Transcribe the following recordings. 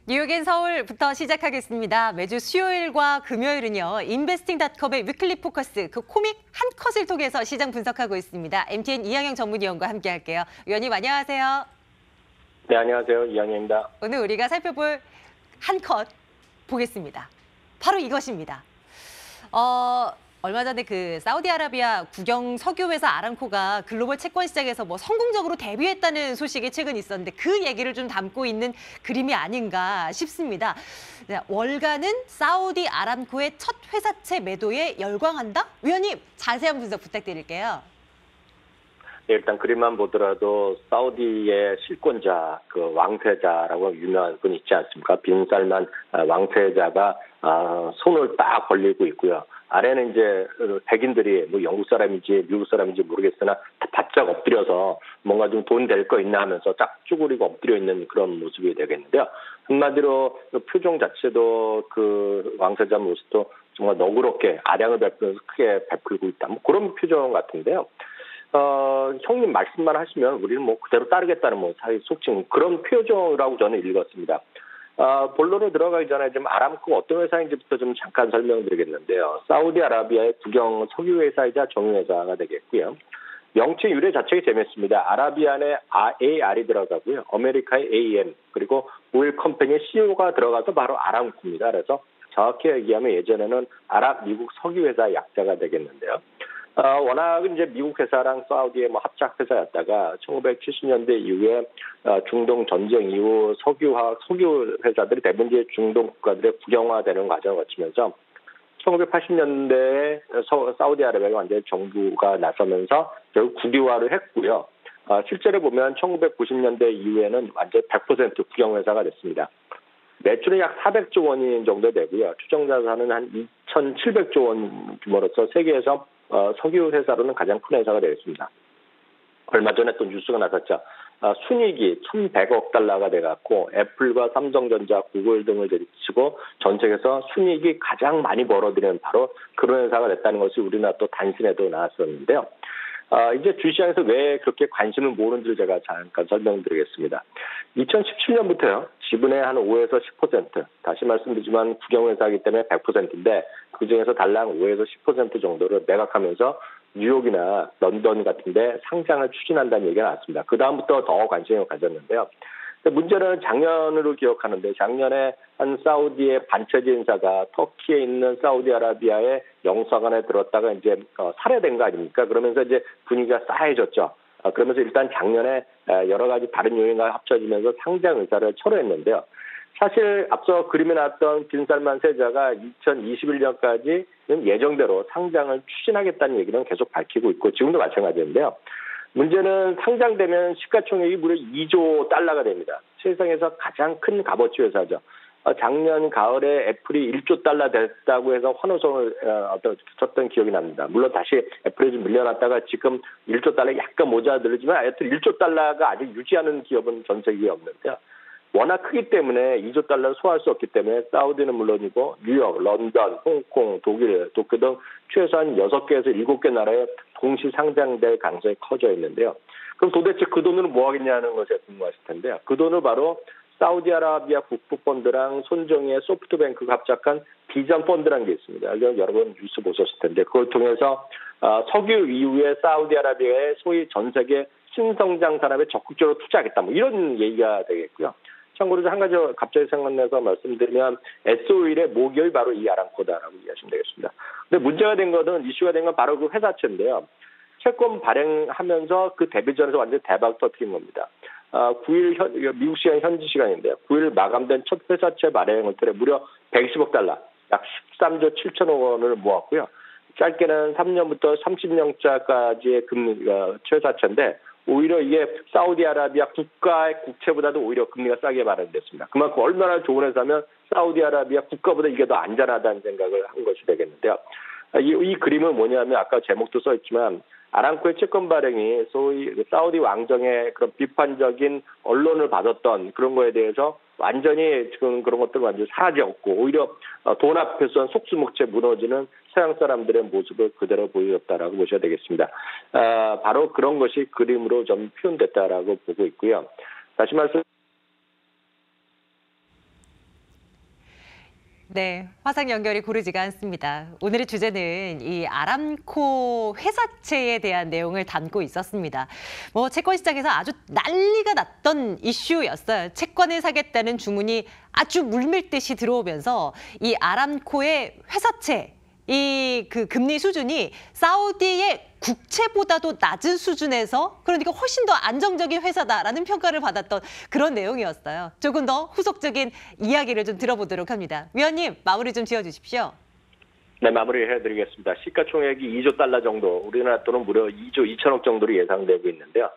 뉴욕엔 서울부터 시작하겠습니다. 매주 수요일과 금요일은요. 인베스팅닷컴의 위클리 포커스, 그 코믹 한 컷을 통해서 시장 분석하고 있습니다. MTN 이항영 전문위원과 함께할게요. 위원님 안녕하세요. 네, 안녕하세요. 이항영입니다. 오늘 우리가 살펴볼 한 컷 보겠습니다. 바로 이것입니다. 얼마 전에 그 사우디아라비아 국영 석유회사 아람코가 글로벌 채권 시장에서 성공적으로 데뷔했다는 소식이 최근 있었는데 그 얘기를 좀 담고 있는 그림이 아닌가 싶습니다. 네, 월가는 사우디 아람코의 첫 회사채 매도에 열광한다? 위원님 자세한 분석 부탁드릴게요. 네, 일단 그림만 보더라도 사우디의 실권자, 그 왕세자라고 유명한 분 있지 않습니까? 빈살만 왕세자가 손을 딱 벌리고 있고요. 아래는 이제 백인들이 영국 사람인지 미국 사람인지 모르겠으나 바짝 엎드려서 뭔가 좀 돈 될 거 있나 하면서 쫙 쭈그리고 엎드려 있는 그런 모습이 되겠는데요. 한마디로 그 표정 자체도 그 왕세자 모습도 정말 너그럽게 아량을 베풀면서 크게 베풀고 있다. 그런 표정 같은데요. 형님 말씀만 하시면 우리는 그대로 따르겠다는 사회 속칭 그런 표정이라고 저는 읽었습니다. 본론에 들어가기 전에 좀 아람코가 어떤 회사인지부터 좀 잠깐 설명드리겠는데요. 사우디아라비아의 국영 석유회사이자 정유회사가 되겠고요. 명칭 유래 자체가 재밌습니다. 아라비안의 AR이 들어가고요. 아메리카의 AM 그리고 오일 컴퍼니의 CEO가 들어가서 바로 아람코입니다. 그래서 정확히 얘기하면 예전에는 아랍 미국 석유회사 약자가 되겠는데요. 워낙 이제 미국 회사랑 사우디의 합작 회사였다가 1970년대 이후에 중동 전쟁 이후 석유 회사들이 대부분 이제 중동 국가들의 국영화되는 과정을 거치면서 1980년대에 사우디아라비아가 완전히 정부가 나서면서 결국 국유화를 했고요. 실제로 보면 1990년대 이후에는 완전 100% 국영회사가 됐습니다. 매출은 약 400조 원 정도 되고요. 추정 자산은 한 2,700조 원 규모로서 세계에서 석유 회사로는 가장 큰 회사가 되겠습니다. 얼마 전에 또 뉴스가 나섰죠. 순이익이 1,100억 달러가 돼갖고 애플과 삼성전자, 구글 등을 제치고 전 세계에서 순이익이 가장 많이 벌어들이는 바로 그런 회사가 됐다는 것이 우리나라 또 단신에도 나왔었는데요. 이제 주시장에서 왜 그렇게 관심을 모으는지를 제가 잠깐 설명드리겠습니다. 2017년부터요, 지분의 한 5에서 10%, 다시 말씀드리지만 국영회사이기 때문에 100%인데, 그 중에서 달랑 5에서 10% 정도를 매각하면서 뉴욕이나 런던 같은데 상장을 추진한다는 얘기가 나왔습니다. 그 다음부터 더 관심을 가졌는데요. 문제는 작년으로 기억하는데 작년에 한 사우디의 반체제 인사가 터키에 있는 사우디아라비아의 영사관에 들었다가 이제 살해된 거 아닙니까? 그러면서 이제 분위기가 싸해졌죠. 그러면서 일단 작년에 여러 가지 다른 요인과 합쳐지면서 상장 의사를 철회했는데요. 사실 앞서 그림에 나왔던 빈살만 세자가 2021년까지 예정대로 상장을 추진하겠다는 얘기는 계속 밝히고 있고 지금도 마찬가지인데요. 문제는 상장되면 시가총액이 무려 2조 달러가 됩니다. 세상에서 가장 큰 값어치 회사죠. 작년 가을에 애플이 1조 달러 됐다고 해서 환호성을 쳤던 기억이 납니다. 물론 다시 애플이 좀 밀려났다가 지금 1조 달러 약간 모자들지만 하여튼 1조 달러가 아직 유지하는 기업은 전 세계에 없는데요. 워낙 크기 때문에 2조 달러를 소화할 수 없기 때문에 사우디는 물론이고 뉴욕, 런던, 홍콩, 독일, 도쿄 등 최소한 6개에서 7개 나라에 동시 상장될 가능성이 커져 있는데요. 그럼 도대체 그 돈으로 뭐 하겠냐는 것이 궁금하실 텐데요. 그 돈을 바로 사우디아라비아 국부펀드랑 손정희의 소프트뱅크가 합작한 비전 펀드라는 게 있습니다. 여러분 뉴스 보셨을 텐데 그걸 통해서 석유 이후에 사우디아라비아의 소위 전 세계 신성장 산업에 적극적으로 투자하겠다. 이런 얘기가 되겠고요. 참고로 한 가지 갑자기 생각나서 말씀드리면 S-오일의 모기업이 바로 이 아람코다라고 이해하시면 되겠습니다. 근데 문제가 된 거는 이슈가 된 건 바로 그 회사채인데요. 채권 발행하면서 그 데뷔전에서 완전 대박 터뜨린 겁니다. 9일 미국 시간 현지 시간인데요. 9일 마감된 첫 회사채 발행을 통해 무려 120억 달러, 약 13조 7천억 원을 모았고요. 짧게는 3년부터 30년짜리까지의 금리가 최사채인데 오히려 이게 사우디아라비아 국가의 국채보다도 오히려 금리가 싸게 마련됐습니다. 그만큼 얼마나 좋은 회사면 사우디아라비아 국가보다 이게 더 안전하다는 생각을 한 것이 되겠는데요. 이 그림은 뭐냐면 아까 제목도 써있지만 아람코의 채권 발행이 소위 사우디 왕정의 그런 비판적인 언론을 받았던 그런 거에 대해서 완전히 지금 그런 것들 완전히 사라졌고 오히려 돈 앞에서 속수무책에 무너지는 서양 사람들의 모습을 그대로 보여줬다라고 보셔야 되겠습니다. 바로 그런 것이 그림으로 좀 표현됐다라고 보고 있고요. 다시 말씀. 네, 화상 연결이 고르지가 않습니다. 오늘의 주제는 이 아람코 회사채에 대한 내용을 담고 있었습니다. 뭐 채권 시장에서 아주 난리가 났던 이슈였어요. 채권을 사겠다는 주문이 아주 물밀듯이 들어오면서 이 아람코의 회사채, 이 그 금리 수준이 사우디의 국채보다도 낮은 수준에서 그러니까 훨씬 더 안정적인 회사다라는 평가를 받았던 그런 내용이었어요. 조금 더 후속적인 이야기를 좀 들어보도록 합니다. 위원님, 마무리 좀 지어주십시오. 네, 마무리해드리겠습니다. 시가총액이 2조 달러 정도, 우리나라 돈은 무려 2조 2천억 정도로 예상되고 있는데요.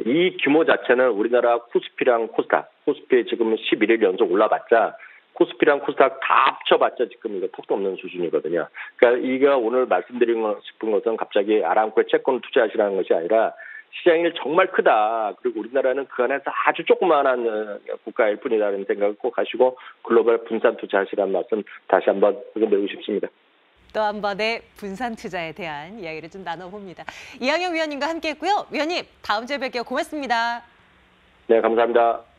이 규모 자체는 우리나라 코스피랑 코스닥, 코스피 지금 11일 연속 올라봤자 코스피랑 코스닥 다 합쳐봤자 지금 이거 턱도 없는 수준이거든요. 그러니까 이거 오늘 말씀드리고 싶은 것은 갑자기 아람코에 채권 투자하시라는 것이 아니라 시장이 정말 크다. 그리고 우리나라는 그 안에서 아주 조그마한 국가일 뿐이라는 생각을 꼭 하시고 글로벌 분산 투자하시라는 말씀 다시 한번 드리고 싶습니다. 또 한 번의 분산 투자에 대한 이야기를 좀 나눠봅니다. 이항영 위원님과 함께했고요. 위원님, 다음 주에 뵐게요. 고맙습니다. 네, 감사합니다.